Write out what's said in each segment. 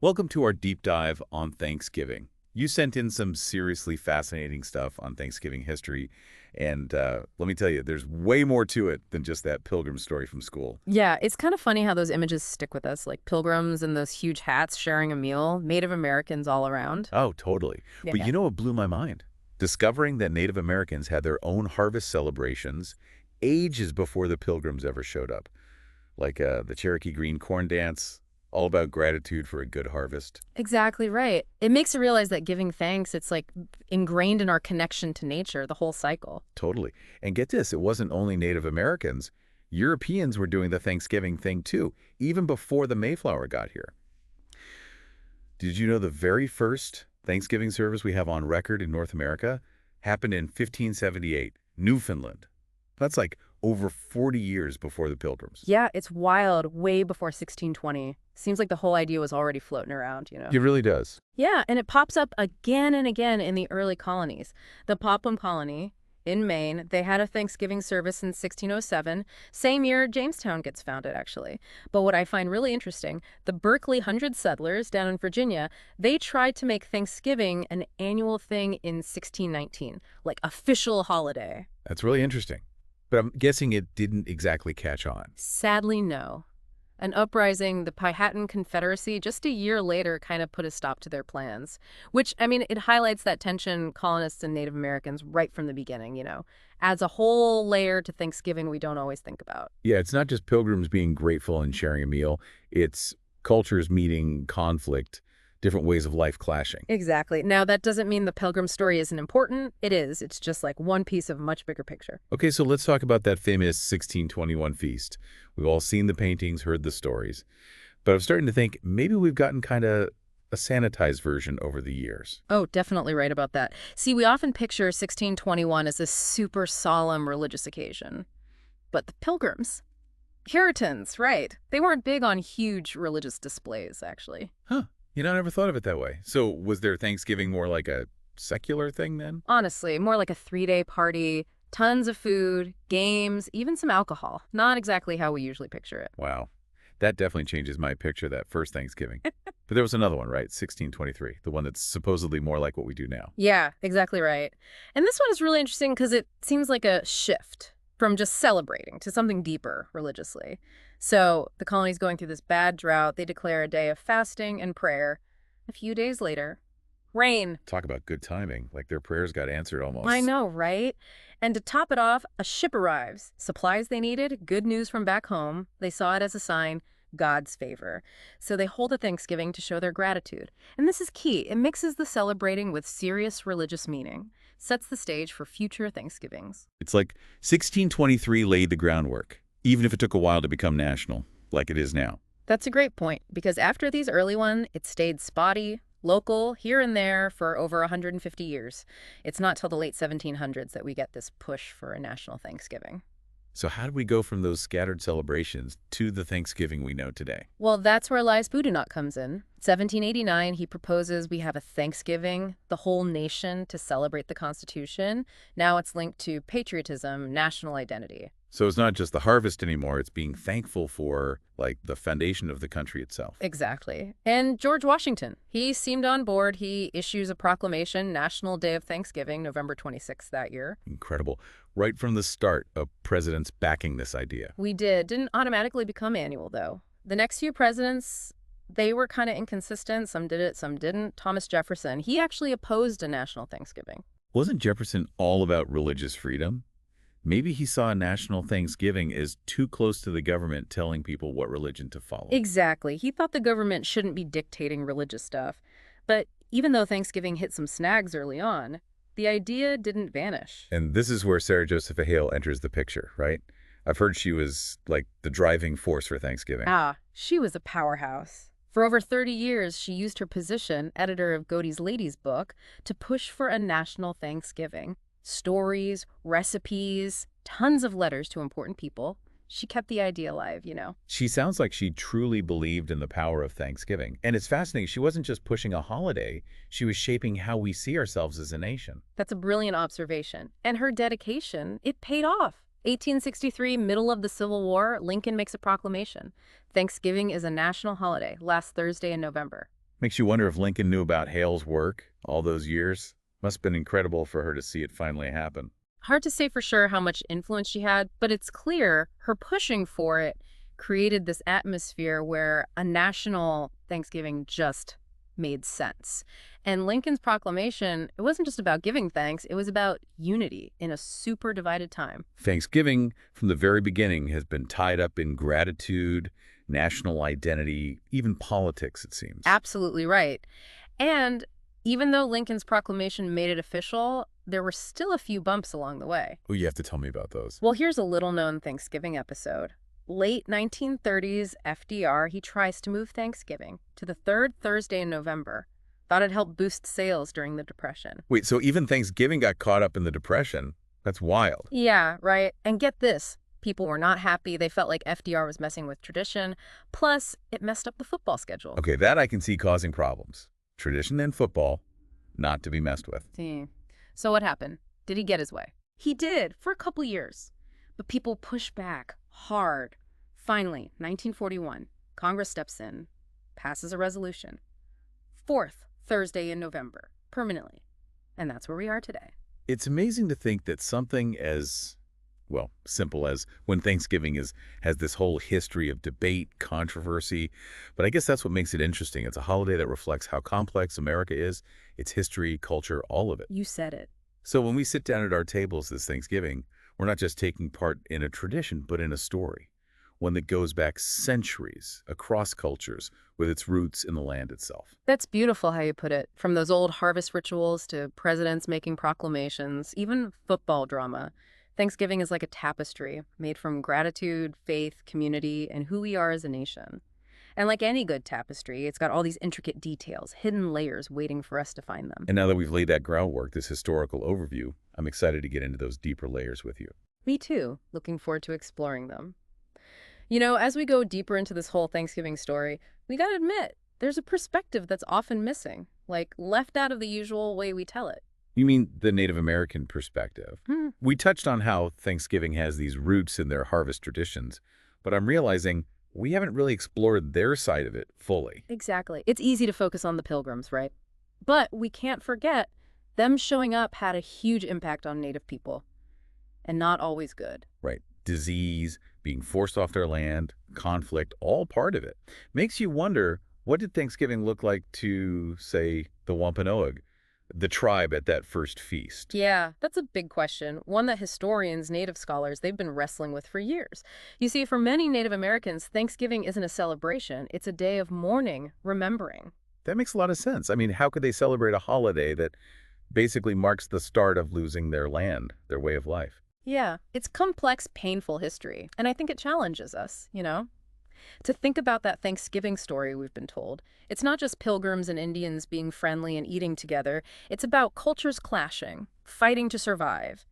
Welcome to our deep dive on Thanksgiving. You sent in some seriously fascinating stuff on Thanksgiving history, and let me tell you, there's way more to it than just that pilgrim story from school. Yeah, it's kind of funny how those images stick with us, like pilgrims in those huge hats sharing a meal, Native Americans all around. Oh, totally. But Yeah. you know what blew my mind? Discovering that Native Americans had their own harvest celebrations ages before the pilgrims ever showed up, like the Cherokee Green Corn Dance, all about gratitude for a good harvest. Exactly right. It makes you realize that giving thanks, it's like ingrained in our connection to nature, the whole cycle. Totally. And get this, it wasn't only Native Americans. Europeans were doing the Thanksgiving thing too, even before the Mayflower got here. Did you know the very first Thanksgiving service we have on record in North America happened in 1578, Newfoundland? That's like over 40 years before the Pilgrims. Yeah, it's wild, way before 1620. Seems like the whole idea was already floating around. It really does. Yeah, and it pops up again and again in the early colonies. The Popham Colony in Maine, they had a Thanksgiving service in 1607, same year Jamestown gets founded, actually. But what I find really interesting, the Berkeley Hundred settlers down in Virginia, they tried to make Thanksgiving an annual thing in 1619, like official holiday. That's really interesting. But I'm guessing it didn't exactly catch on. Sadly, no. An uprising, the Powhatan Confederacy, just a year later kind of put a stop to their plans. Which, I mean, it highlights that tension, colonists and Native Americans, right from the beginning. Adds a whole layer to Thanksgiving we don't always think about. Yeah, it's not just pilgrims being grateful and sharing a meal. It's cultures meeting conflict, different ways of life clashing. Exactly. Now, that doesn't mean the Pilgrim story isn't important. It is. It's just like one piece of a much bigger picture. Okay, so let's talk about that famous 1621 feast. We've all seen the paintings, heard the stories. But I'm starting to think maybe we've gotten kind of a sanitized version over the years. Oh, definitely right about that. See, we often picture 1621 as a super solemn religious occasion. But the Pilgrims, Puritans, right? They weren't big on huge religious displays, actually. Huh. I never thought of it that way. So was their Thanksgiving more like a secular thing then? Honestly, more like a 3-day party, tons of food, games, even some alcohol. Not exactly how we usually picture it. Wow. That definitely changes my picture of that first Thanksgiving. But there was another one, right? 1623, the one that's supposedly more like what we do now. Yeah, exactly right. And this one is really interesting because it seems like a shift from just celebrating to something deeper religiously. So the colony's going through this bad drought. They declare a day of fasting and prayer. A few days later, rain. Talk about good timing. Like their prayers got answered I almost. know, right? And to top it off, a ship arrives. Supplies they needed, good news from back home. They saw it as a sign, God's favor. So they hold a Thanksgiving to show their gratitude. And this is key. It mixes the celebrating with serious religious meaning, sets the stage for future Thanksgivings. It's like 1623 laid the groundwork, even if it took a while to become national, like it is now. That's a great point, because after these early ones, it stayed spotty, local, here and there for over 150 years. It's not till the late 1700s that we get this push for a national Thanksgiving. So how do we go from those scattered celebrations to the Thanksgiving we know today? Well, that's where Elias Boudinot comes in. 1789, he proposes we have a Thanksgiving, the whole nation, to celebrate the Constitution. Now it's linked to patriotism, national identity. So it's not just the harvest anymore, it's being thankful for, like, the foundation of the country itself. Exactly. And George Washington, he seemed on board. He issues a proclamation, National Day of Thanksgiving, November 26th that year. Incredible. Right from the start, a president's backing this idea. We did. Didn't automatically become annual, though. The next few presidents, they were kind of inconsistent. Some did it, some didn't. Thomas Jefferson, he actually opposed a national Thanksgiving. Wasn't Jefferson all about religious freedom? Maybe he saw national Thanksgiving as too close to the government telling people what religion to follow. Exactly. He thought the government shouldn't be dictating religious stuff. But even though Thanksgiving hit some snags early on, the idea didn't vanish. And this is where Sarah Josepha Hale enters the picture, right? I've heard she was like the driving force for Thanksgiving. She was a powerhouse. For over 30 years, she used her position, editor of Godey's Ladies book, to push for a national Thanksgiving. Stories, recipes, tons of letters to important people. She kept the idea alive. She sounds like she truly believed in the power of Thanksgiving. And it's fascinating. She wasn't just pushing a holiday. She was shaping how we see ourselves as a nation. That's a brilliant observation. And her dedication, it paid off. 1863, middle of the Civil War, Lincoln makes a proclamation. Thanksgiving is a national holiday, last Thursday in November. Makes you wonder if Lincoln knew about Hale's work all those years. Must have been incredible for her to see it finally happen. Hard to say for sure how much influence she had, but it's clear her pushing for it created this atmosphere where a national Thanksgiving just made sense. And Lincoln's proclamation, it wasn't just about giving thanks, it was about unity in a super divided time. Thanksgiving, from the very beginning, has been tied up in gratitude, national identity, even politics, it seems. Absolutely right. And even though Lincoln's proclamation made it official, there were still a few bumps along the way. Oh, you have to tell me about those. Well, here's a little-known Thanksgiving episode. Late 1930s, FDR, he tries to move Thanksgiving to the third Thursday in November. Thought it'd help boost sales during the Depression. Wait, so even Thanksgiving got caught up in the Depression? That's wild. Yeah, right. And get this. People were not happy. They felt like FDR was messing with tradition. Plus, it messed up the football schedule. Okay, that I can see causing problems. Tradition and football, not to be messed with. So what happened? Did he get his way? He did, for a couple years. But people pushed back hard. Finally, 1941, Congress steps in, passes a resolution. Fourth Thursday in November, permanently. And that's where we are today. It's amazing to think that something as, well, simple as when Thanksgiving has this whole history of debate, controversy, but I guess that's what makes it interesting. It's a holiday that reflects how complex America is, its history, culture, all of it. You said it. So when we sit down at our tables this Thanksgiving, we're not just taking part in a tradition, but in a story, one that goes back centuries across cultures with its roots in the land itself. That's beautiful how you put it. From those old harvest rituals to presidents making proclamations, even football drama. Thanksgiving is like a tapestry made from gratitude, faith, community, and who we are as a nation. And like any good tapestry, it's got all these intricate details, hidden layers waiting for us to find them. And now that we've laid that groundwork, this historical overview, I'm excited to get into those deeper layers with you. Me too. Looking forward to exploring them. You know, as we go deeper into this whole Thanksgiving story, we gotta admit, there's a perspective that's often missing, like left out of the usual way we tell it. You mean the Native American perspective? We touched on how Thanksgiving has these roots in their harvest traditions, but I'm realizing we haven't really explored their side of it fully. Exactly. It's easy to focus on the Pilgrims, right? But we can't forget them showing up had a huge impact on Native people, and not always good. Right. Disease, being forced off their land, conflict, all part of it. Makes you wonder, what did Thanksgiving look like to, say, the Wampanoag, the tribe at that first feast? Yeah, that's a big question, one that historians, Native scholars, they've been wrestling with for years. You see, for many Native Americans, Thanksgiving isn't a celebration. It's a day of mourning, remembering. That makes a lot of sense. I mean, how could they celebrate a holiday that basically marks the start of losing their land, their way of life? Yeah, it's complex, painful history, and I think it challenges us, to think about that Thanksgiving story we've been told. It's not just Pilgrims and Indians being friendly and eating together. It's about cultures clashing, fighting to survive,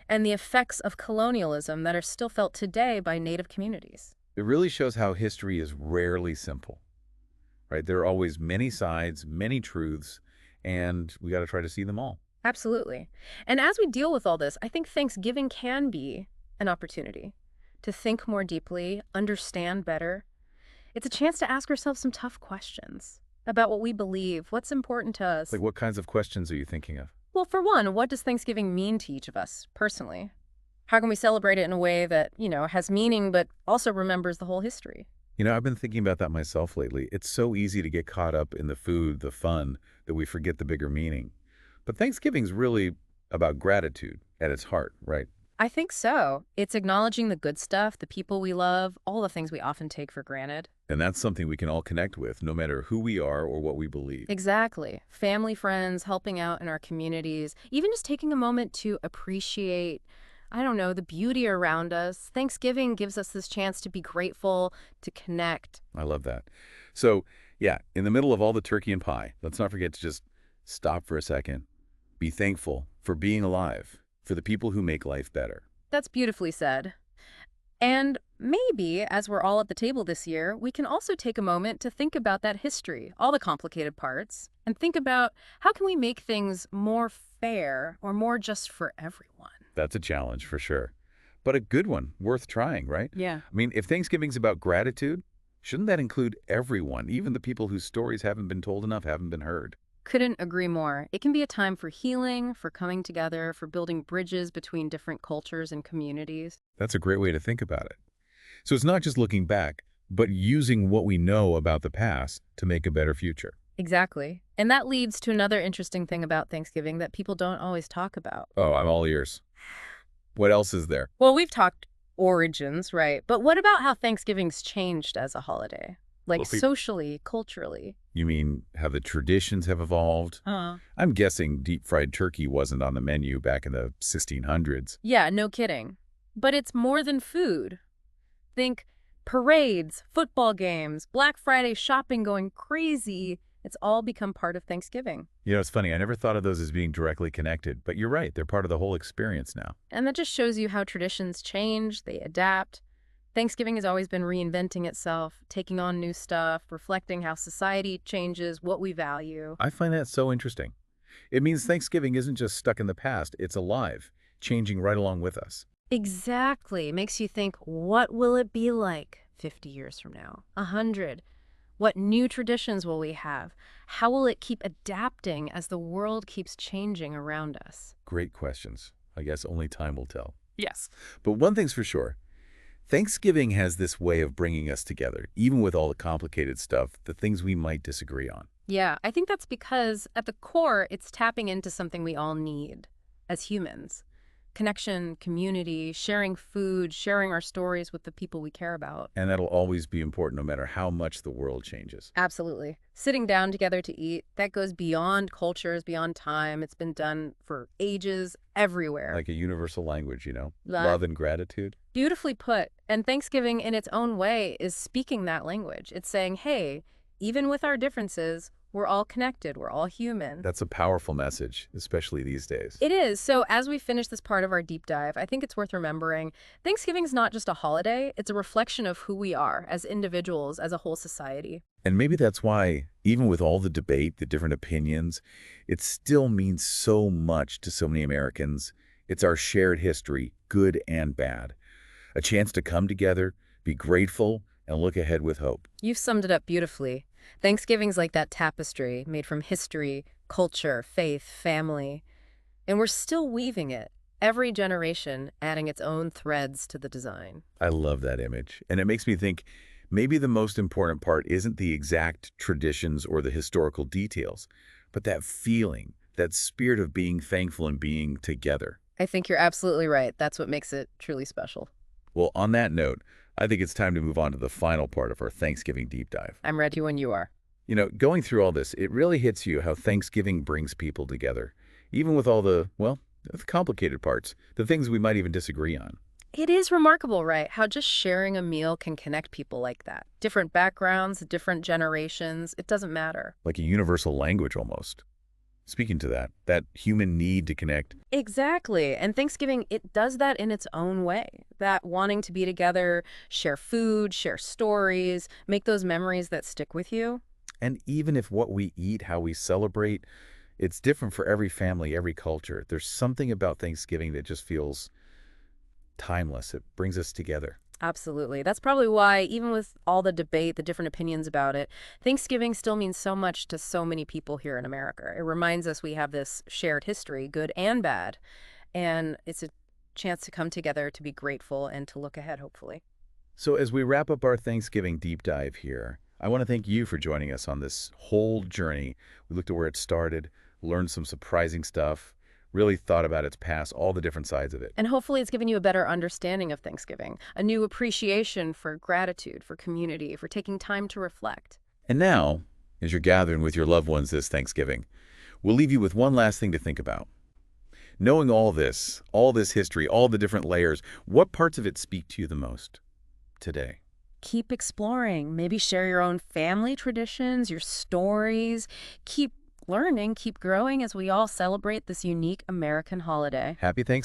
and the effects of colonialism that are still felt today by Native communities. It really shows how history is rarely simple, right? There are always many sides, many truths, and we got to try to see them all. Absolutely. And as we deal with all this, I think Thanksgiving can be an opportunity to think more deeply, understand better. It's a chance to ask ourselves some tough questions about what we believe, what's important to us. Like, what kinds of questions are you thinking of? Well, for one, what does Thanksgiving mean to each of us personally? How can we celebrate it in a way that, has meaning but also remembers the whole history? I've been thinking about that myself lately. It's so easy to get caught up in the food, the fun, that we forget the bigger meaning. But Thanksgiving's really about gratitude at its heart, right? I think so. It's acknowledging the good stuff, the people we love, all the things we often take for granted. And that's something we can all connect with, no matter who we are or what we believe. Exactly. Family, friends, helping out in our communities, even just taking a moment to appreciate, the beauty around us. Thanksgiving gives us this chance to be grateful, to connect. I love that. So, yeah, in the middle of all the turkey and pie, let's not forget to just stop for a second. Be thankful for being alive, for the people who make life better. That's beautifully said. And maybe, as we're all at the table this year, we can also take a moment to think about that history, all the complicated parts, and think about how can we make things more fair or more just for everyone. That's a challenge for sure. But a good one, worth trying, right? Yeah. I mean, if Thanksgiving's about gratitude, Shouldn't that include everyone, even the people whose stories haven't been told enough, haven't been heard? Couldn't agree more. It can be a time for healing, for coming together, for building bridges between different cultures and communities. That's a great way to think about it. So it's not just looking back, but using what we know about the past to make a better future. Exactly. And that leads to another interesting thing about Thanksgiving that people don't always talk about. Oh, I'm all ears. What else is there? Well, we've talked origins, right? But what about how Thanksgiving's changed as a holiday? Like Well, socially, culturally? you mean how the traditions have evolved? I'm guessing deep-fried turkey wasn't on the menu back in the 1600s. Yeah, no kidding. But it's more than food. Think parades, football games, Black Friday shopping going crazy. It's all become part of Thanksgiving. You know, it's funny, I never thought of those as being directly connected, but you're right, they're part of the whole experience now. And that just shows you how traditions change, they adapt. Thanksgiving has always been reinventing itself, taking on new stuff, reflecting how society changes, what we value. I find that so interesting. It means Thanksgiving isn't just stuck in the past, it's alive, changing right along with us. Exactly. Makes you think, what will it be like 50 years from now? 100? What new traditions will we have? How will it keep adapting as the world keeps changing around us? Great questions. I guess only time will tell. Yes. But one thing's for sure, Thanksgiving has this way of bringing us together, even with all the complicated stuff, the things we might disagree on. Yeah, I think that's because at the core, it's tapping into something we all need as humans. Connection, community, sharing food, sharing our stories with the people we care about. And that'll always be important no matter how much the world changes. Absolutely. Sitting down together to eat, that goes beyond cultures, beyond time. It's been done for ages, everywhere. Like a universal language, you know? Love. Love and gratitude. Beautifully put. And Thanksgiving, in its own way, is speaking that language. It's saying, hey, even with our differences, we're all connected. We're all human. That's a powerful message, especially these days. It is. So as we finish this part of our deep dive, I think it's worth remembering Thanksgiving's not just a holiday. It's a reflection of who we are as individuals, as a whole society. And maybe that's why, even with all the debate, the different opinions, it still means so much to so many Americans. It's our shared history, good and bad. A chance to come together, be grateful, and look ahead with hope. You've summed it up beautifully. Thanksgiving's like that tapestry made from history, culture, faith, family. And we're still weaving it, every generation adding its own threads to the design. I love that image. And it makes me think maybe the most important part isn't the exact traditions or the historical details, but that feeling, that spirit of being thankful and being together. I think you're absolutely right. That's what makes it truly special. Well, on that note, I think it's time to move on to the final part of our Thanksgiving deep dive. I'm ready when you are. You know, going through all this, it really hits you how Thanksgiving brings people together, even with all the, well, the complicated parts, the things we might even disagree on. It is remarkable, right? How just sharing a meal can connect people like that. Different backgrounds, different generations, it doesn't matter. Like a universal language almost. Speaking to that human need to connect. Exactly. And Thanksgiving, it does that in its own way. That wanting to be together, share food, share stories, make those memories that stick with you. And even if what we eat, how we celebrate, it's different for every family, every culture. There's something about Thanksgiving that just feels timeless. It brings us together. Absolutely. That's probably why, even with all the debate, the different opinions about it, Thanksgiving still means so much to so many people here in America. It reminds us we have this shared history, good and bad, and it's a chance to come together, to be grateful, and to look ahead, hopefully. So as we wrap up our Thanksgiving deep dive here, I want to thank you for joining us on this whole journey. We looked at where it started, learned some surprising stuff, really thought about its past, all the different sides of it. And hopefully it's given you a better understanding of Thanksgiving, a new appreciation for gratitude, for community, for taking time to reflect. And now, as you're gathering with your loved ones this Thanksgiving, we'll leave you with one last thing to think about. Knowing all this history, all the different layers, what parts of it speak to you the most today? Keep exploring. Maybe share your own family traditions, your stories. Keep learning, keep growing as we all celebrate this unique American holiday. Happy Thanksgiving.